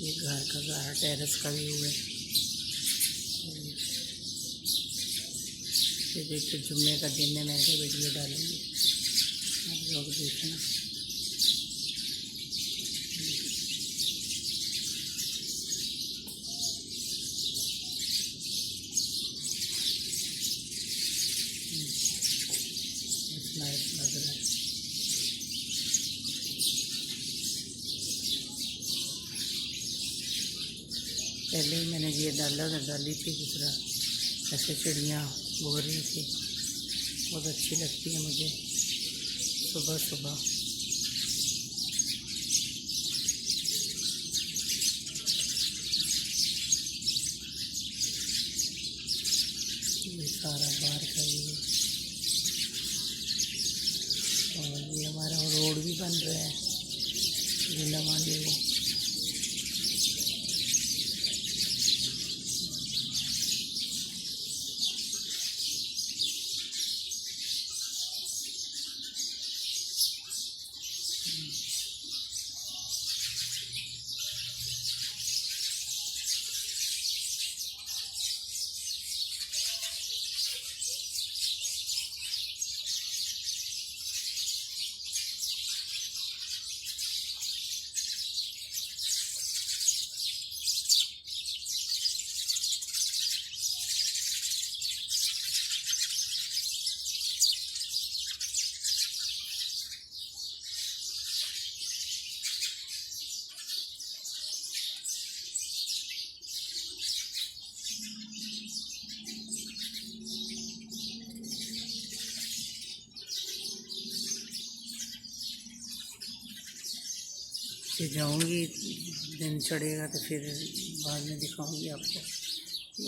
یہ گھر کا گاڑا ٹیرس کا ویو ہے. یہ دیکھتے جمعے کا دن ہے، میں نے ویڈیو ڈالوں گی، آپ لوگ دیکھنا. نائس لگ رہا ہے. پہلے ہی میں نے یہ ڈالی تھی دوسرا، ایسے چڑیاں بول رہی تھی، بہت اچھی لگتی ہے مجھے صبح صبح. یہ سارا باہر کا یہ، اور یہ ہمارا روڈ بھی بن رہا ہے ضلع والے وہ. کہ جاؤں گی، دن چڑھے گا تو پھر بعد میں دکھاؤں گی آپ کو.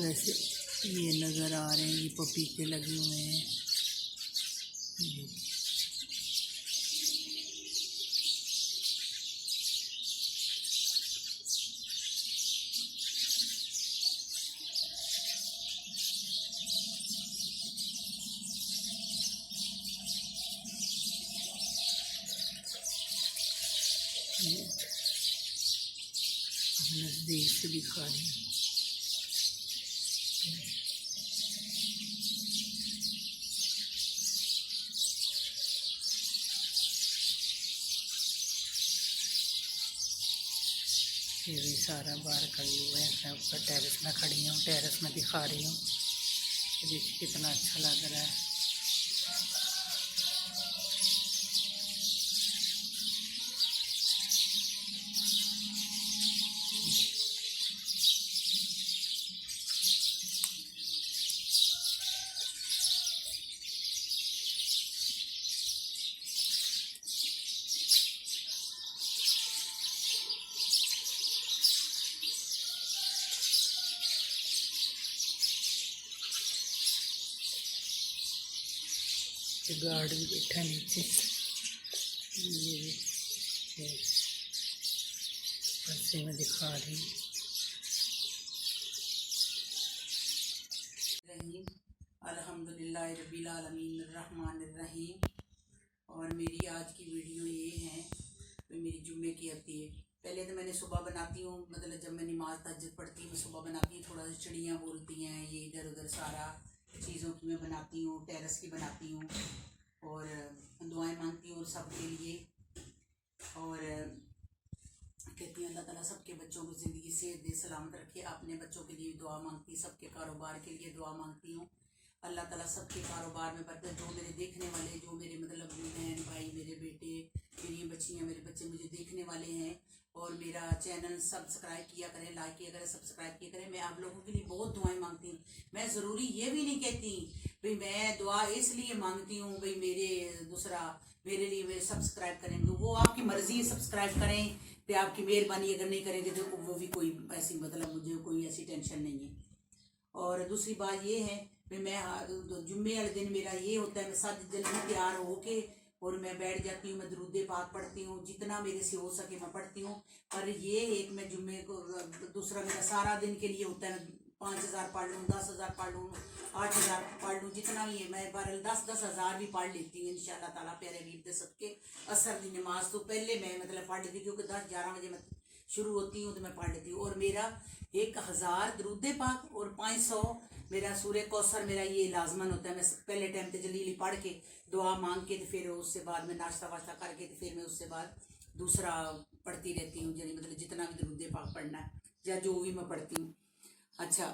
ویسے یہ نظر آ رہے ہیں، یہ پپیتے لگے ہوئے ہیں. نزدیک سے دکھا رہی ہوں. یہ بھی سارا باہر کھڑی ہوئے ہیں، میں اوپر ٹیرس میں کھڑی ہوں، ٹیرس میں دکھا رہی ہوں. دیکھیے کتنا اچھا لگ رہا ہے. گارڈ بھی بیٹھا نیچے، یہ ایسے میں دکھا رہی ہوں. الحمدللہ رب العالمین الرحمن الرحیم. اور میری آج کی ویڈیو یہ ہے کہ میری جمعے کی ہوتی ہے. پہلے تو میں نے صبح بناتی ہوں، مطلب جب میں نماز تہجد پڑھتی ہوں صبح بناتی ہوں، تھوڑا سا چڑیاں بولتی ہیں، یہ ادھر ادھر سارا چیزوں کی میں بناتی ہوں، ٹیرس کی بناتی ہوں اور دعائیں مانگتی ہوں اور سب کے لیے. اور کہتی ہیں اللہ تعالیٰ سب کے بچوں کو زندگی صحت دے، سلامت رکھے. اپنے بچوں کے لیے دعا مانگتی، سب کے کاروبار کے لیے دعا مانگتی ہوں. اللہ تعالیٰ سب کے کاروبار میں برکت. جو میرے دیکھنے والے، جو میرے مطلب بہن بھائی، میرے بیٹے، میری بچیاں، میرے بچے مجھے دیکھنے والے ہیں اور میرا چینل سبسکرائب کیا کریں، لائک کیا کریں، سبسکرائب کیا کریں. میں آپ لوگوں کے لیے بہت دعائیں مانگتی ہوں. میں ضروری یہ بھی نہیں کہتی بھئی میں دعا اس لیے مانگتی ہوں بھئی میرے لیے سبسکرائب کریں، وہ آپ کی مرضی ہے، سبسکرائب کریں پہ آپ کی مہربانی. اگر نہیں کریں گے تو وہ بھی کوئی ایسی مطلب مجھے کوئی ایسی ٹینشن نہیں ہے. اور دوسری بات یہ ہے کہ میں جمعے والے دن میرا یہ ہوتا ہے، میں سب جلدی تیار ہو کے اور میں بیٹھ جاتی ہوں، میں درود پاک پڑھتی ہوں، جتنا میرے سے ہو سکے میں پڑھتی ہوں. اور یہ ایک میں جمعے کو دوسرا میرا سارا دن کے لیے ہوتا ہے، 5,000 पढ़ लूँ, 10,000 पढ़ लूँ, 8,000 पढ़ लूँ, जितना भी है मैं बहरहाल 10,000 भी पढ़ लेती हूँ इंशाल्लाह ताला प्यारे हबीब दे सदके। असर की नमाज तो पहले मैं मतलब पढ़ लेती हूँ, क्योंकि 10-11 बजे मैं शुरू होती हूँ तो मैं पढ़ लेती हूँ। और मेरा 1,000 दरूद पाक और 500 मेरा सूर्य कौसर मेरा ये लाजमन होता है। मैं पहले टाइम पे जलीली पढ़ के दुआ मांग के फिर उससे बाद में नाश्ता वाश्ता करके फिर मैं उससे बाद दूसरा पढ़ती रहती हूँ, यानी मतलब जितना भी दरूद पाक पढ़ना है या जो भी मैं पढ़ती हूँ। अच्छा,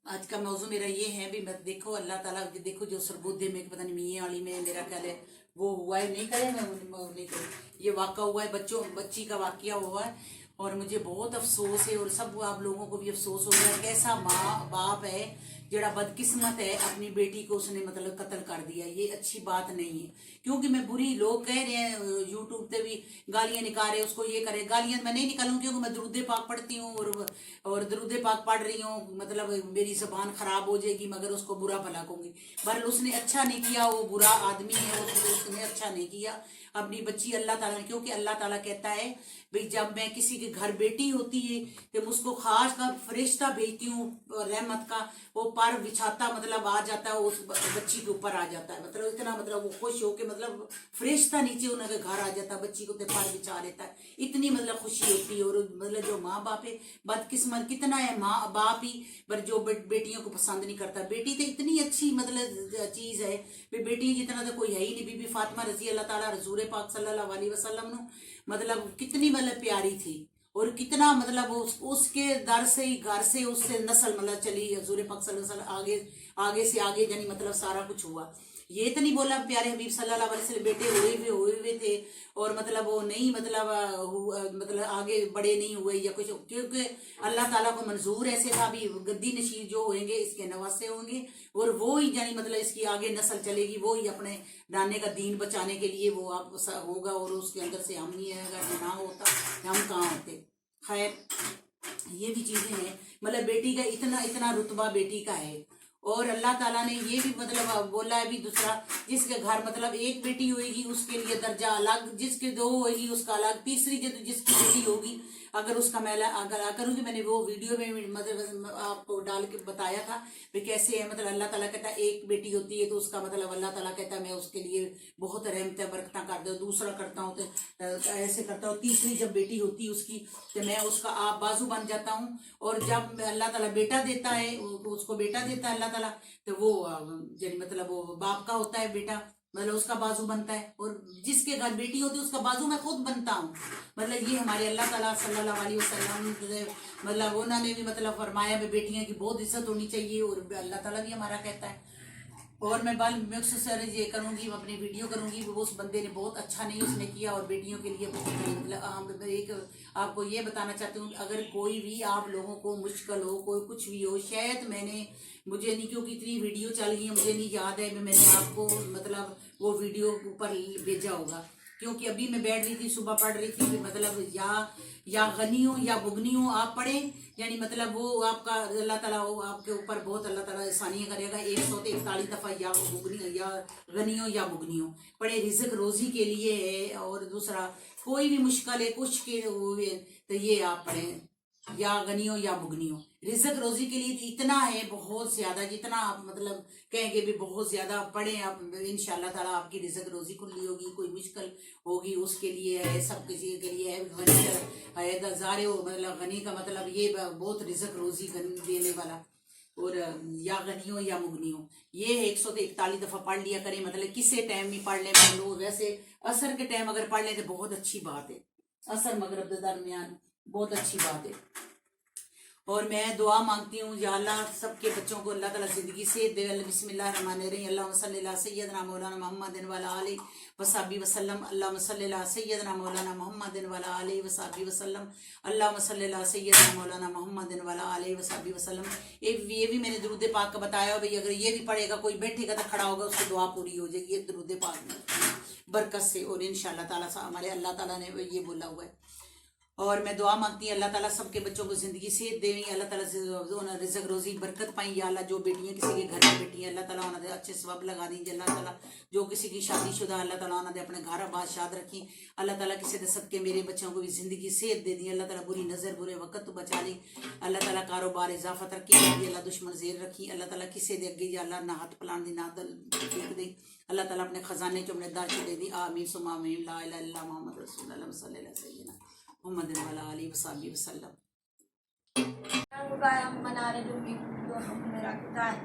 आज का मौजू मेरा ये है भी मत देखो अल्लाह ताला देखो जो सरगोदे में पता नहीं मियाँ वाली में मेरा ख्याल है वो हुआ है, नहीं करे मैं नहीं करे, ये वाक़ा हुआ है, बच्ची का वाक़या हुआ है और मुझे बहुत अफसोस है और सब आप लोगों को भी अफसोस हो गया है। कैसा माँ बाप है जड़ा बदकिस्मत है, अपनी बेटी को उसने मतलब कत्ल कर दिया। ये अच्छी बात नहीं है, क्योंकि मैं बुरी लोग कह रहे हैं यूट्यूब पे भी गालियां निकाल रहे उसको, ये करे गालियां मैं नहीं निकालूं क्योंकि मैं दरूद पाक पढ़ती हूँ और दरूद पाक पढ़ रही हूँ, मतलब मेरी जबान खराब हो जाएगी मगर उसको बुरा भला कहूंगी। पर उसने अच्छा नहीं किया, वो बुरा आदमी है, उसने अच्छा नहीं किया अपनी बच्ची अल्लाह ताला ने, क्योंकि अल्लाह ताला कहता है भाई जब मैं किसी के घर बेटी होती है तो उसको खास का फरिश्ता भेजती हूँ रहमत का, वो पर बिछाता मतलब आ जाता है उस बच्ची के ऊपर आ जाता है, मतलब इतना मतलब वो खुश होके मतलब फरिश्ता नीचे उनके घर आ जाता है, बच्ची को तो पर बिछा लेता है, इतनी मतलब खुशी होती है। और मतलब जो माँ बाप है बदकिस्मत कितना है माँ बाप ही, पर जो बेटियों को पसंद नहीं करता। बेटी तो इतनी अच्छी मतलब चीज है, बेटी जितना तो कोई है ही नहीं। बीबी फातिमा रजी अल्लाह ताला रसूल पाक सल्लल्लाहु अलैहि वसल्लम नु मतलब कितनी मतलब प्यारी थी और कितना मतलब उसके दर से ही घर से उससे नस्ल मतलब चली हजूर पाक सल्लल्लाहु अलैहि वसल्लम, आगे से आगे यानी मतलब सारा कुछ हुआ। ये तो नहीं बोला प्यारे हबीब सल्लल्लाहु अलैहि वसल्लम बेटे हुए हुए थे और मतलब वो नहीं मतलब आगे बड़े नहीं हुए या कुछ, क्योंकि अल्लाह ताला को मंजूर ऐसे था भी गद्दी नशीर जो होंगे इसके नवासे होंगे और वो ही यानी मतलब इसकी आगे नस्ल चलेगी, वो ही अपने दाने का दीन बचाने के लिए वो आप होगा और उसके अंदर से हम नहीं आएगा, ना होता हम कहाँ होते। खैर ये भी चीजें हैं, मतलब बेटी का इतना इतना रुतबा बेटी का है। और अल्लाह ताला ने ये भी मतलब बोला है भी दूसरा, जिसके घर मतलब एक बेटी होगी उसके लिए दर्जा अलग, जिसके दो होगी उसका अलग, तीसरी जिसकी बेटी होगी अगर उसका मैं अगर करूँगी, मैंने वो वीडियो में मतलब आपको डाल के बताया था भी कैसे है। मतलब अल्लाह ताला कहता है एक बेटी होती है तो उसका मतलब अल्लाह ताला कहता है मैं उसके लिए बहुत रहमतें बरकता कर दो, दूसरा करता हूँ तो ऐसे करता हूँ, तीसरी जब बेटी होती है उसकी तो मैं उसका आप बाजू बन जाता हूँ। और जब अल्लाह ताला बेटा देता है उसको बेटा देता है अल्लाह ताला, तो वो मतलब वो बाप का होता है बेटा, मतलब उसका बाजू बनता है। और जिसके घर बेटी होती है उसका बाजू मैं खुद बनता हूँ। मतलब ये हमारे अल्लाह ताला सल्लल्लाहु अलैहि वसल्लम मतलब उन्होंने भी मतलब फरमाया भी बेटियां की बहुत इज्जत होनी चाहिए और अल्लाह ताला भी हमारा कहता है। और मैं सर ये करूँगी, अपनी वीडियो करूँगी, वो उस बंदे ने बहुत अच्छा नहीं उसने किया और बेटियों के लिए बहुत मतलब एक आपको ये बताना चाहती हूँ, अगर कोई भी आप लोगों को मुश्किल हो कोई कुछ भी हो, शायद मुझे नहीं क्योंकि इतनी वीडियो चल गई है मुझे नहीं याद है मैंने आपको मतलब वो वीडियो ऊपर भेजा होगा, क्योंकि अभी मैं बैठ रही थी सुबह पढ़ रही थी मतलब या गनियों या बुगनियों आप पढ़े, यानी मतलब वो आपका अल्लाह ताला वो आपके ऊपर बहुत अल्लाह ताला एहसानियां करेगा। 141 दफा या बुगनियों या गनियों या बुगनियों पढ़े, रिज़्क रोजी के लिए है। और दूसरा कोई भी मुश्किल है कुछ के तो ये आप पढ़ें या गनियों या बुगनियों, रिज़्क रोजी के लिए इतना है बहुत ज्यादा, जितना आप मतलब कहेंगे भी बहुत ज्यादा पढ़े आप, इंशाल्लाह ताला आपकी रिज़्क रोजी खुली होगी, कोई मुश्किल होगी उसके लिए है, सब किसी के लिए है। गनी है ज़ारे मतलब गनी का मतलब ये बहुत रिज़्क रोजी देने वाला। और या गनियों या मुगनियों ये 141 दफा पढ़ लिया करें, मतलब किसी टाइम भी पढ़ लें पढ़ लो, वैसे असर के टाइम अगर पढ़ लें तो बहुत अच्छी बात है, असर मगरब के दरमियान बहुत अच्छी बात है। और मैं दुआ मांगती हूँ या अल्लाह सबके बच्चों को अल्लाह ताला जिंदगी से दे। बिस्मिल्लाहिर्रहमानिर्रहीम, अल्लाहुम्मा सल्ली अला सय्यदना मौलाना मुहम्मदिन व अला आलिहि वसहबिहि वसल्लम, अल्लाहुम्मा सल्ली अला सय्यदना मौलाना मुहम्मदिन व अला आलिहि वसहबिहि वसल्लम, अल्लाहुम्मा सल्ली अला सय्यदना मौलाना मुहम्मदिन व अला आलिहि वसहबिहि वसल्लम। ये भी मैंने दुरूद पाक का बताया भाई, अगर ये भी पढ़ेगा कोई बैठेगा तो खड़ा होगा उसकी दुआ पूरी हो जाएगी ये दुरूद पाक में बरकत से, और इंशाअल्लाह ताला हमारे अल्लाह ताला ने ये बोला हुआ है। اور میں دعا مانگتی ہوں اللہ تعالیٰ سب کے بچوں کو زندگی صحت دے، اللہ تعالیٰ سے رزق روزی برکت پائیں یا اللہ، جو بیٹیاں کسی کے گھر میں بیٹی ہیں اللہ تعالیٰ انہوں نے اچھے ثواب لگا دیں اللہ تعالیٰ، جو کسی کی شادی شدہ اللہ تعالیٰ انہوں نے اپنے گھر آباد شاد رکھیں اللہ تعالیٰ، کسی دے صدقے میرے بچوں کو بھی زندگی صحت دے دیں اللہ تعالیٰ، بری نظر برے وقت تو بچا لیں اللہ تعالیٰ، کاروبار اضافہ ترقی دے اللہ، دشمن زیر رکھی اللہ تعالیٰ، کسی دے اگے یا اللہ نہ ہاتھ پلان دی نہ دل ٹھیک دیں اللہ تعالیٰ، اپنے خزانے چ اپنے دار چ دے دی آمین ثم آمین لا الہ الا اللہ محمد رسول اللہ صلی اللہ علیہ وسلم محمد علیہ وصحبہ وسلم۔ ہم بنا رہے جو ہم میرا کتا ہے،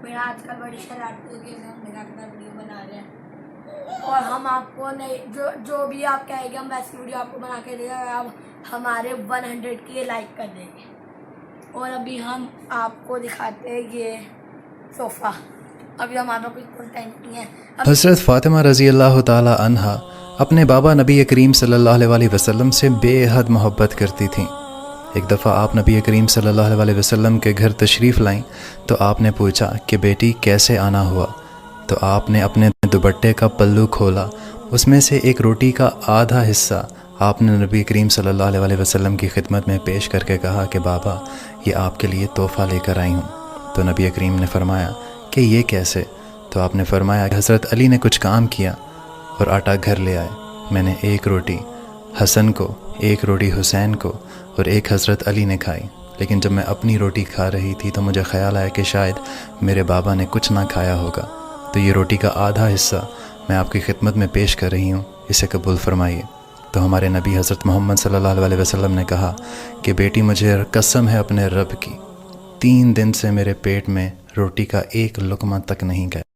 میرا آج کل بڑی شرارت ہوگی، ہم میرا کتا ویڈیو بنا رہے ہیں اور ہم آپ کو نہیں جو بھی آپ کہیں گے ہم ویسی ویڈیو آپ کو بنا کے دیں گے، آپ ہمارے 100 کے لائک کر دیں گے۔ اور ابھی ہم آپ کو دکھاتے ہیں یہ صوفہ، ابھی ہمارا کوئی کنٹینٹ نہیں ہے۔ حضرت فاطمہ رضی اللہ تعالی عنہا اپنے بابا نبی کریم صلی اللہ علیہ وسلم سے بے حد محبت کرتی تھیں۔ ایک دفعہ آپ نبی کریم صلی اللہ علیہ وسلم کے گھر تشریف لائیں تو آپ نے پوچھا کہ بیٹی کیسے آنا ہوا؟ تو آپ نے اپنے دوپٹے کا پلو کھولا، اس میں سے ایک روٹی کا آدھا حصہ آپ نے نبی کریم صلی اللہ علیہ وسلم کی خدمت میں پیش کر کے کہا کہ بابا یہ آپ کے لیے تحفہ لے کر آئی ہوں۔ تو نبی کریم نے فرمایا کہ یہ کیسے؟ تو آپ نے فرمایا کہ حضرت علی نے کچھ کام کیا اور آٹا گھر لے آئے، میں نے ایک روٹی حسن کو، ایک روٹی حسین کو اور ایک حضرت علی نے کھائی، لیکن جب میں اپنی روٹی کھا رہی تھی تو مجھے خیال آیا کہ شاید میرے بابا نے کچھ نہ کھایا ہوگا، تو یہ روٹی کا آدھا حصہ میں آپ کی خدمت میں پیش کر رہی ہوں، اسے قبول فرمائیے۔ تو ہمارے نبی حضرت محمد صلی اللہ علیہ وسلم نے کہا کہ بیٹی مجھے قسم ہے اپنے رب کی، 3 دن سے میرے پیٹ میں روٹی کا ایک لقمہ تک نہیں گیا۔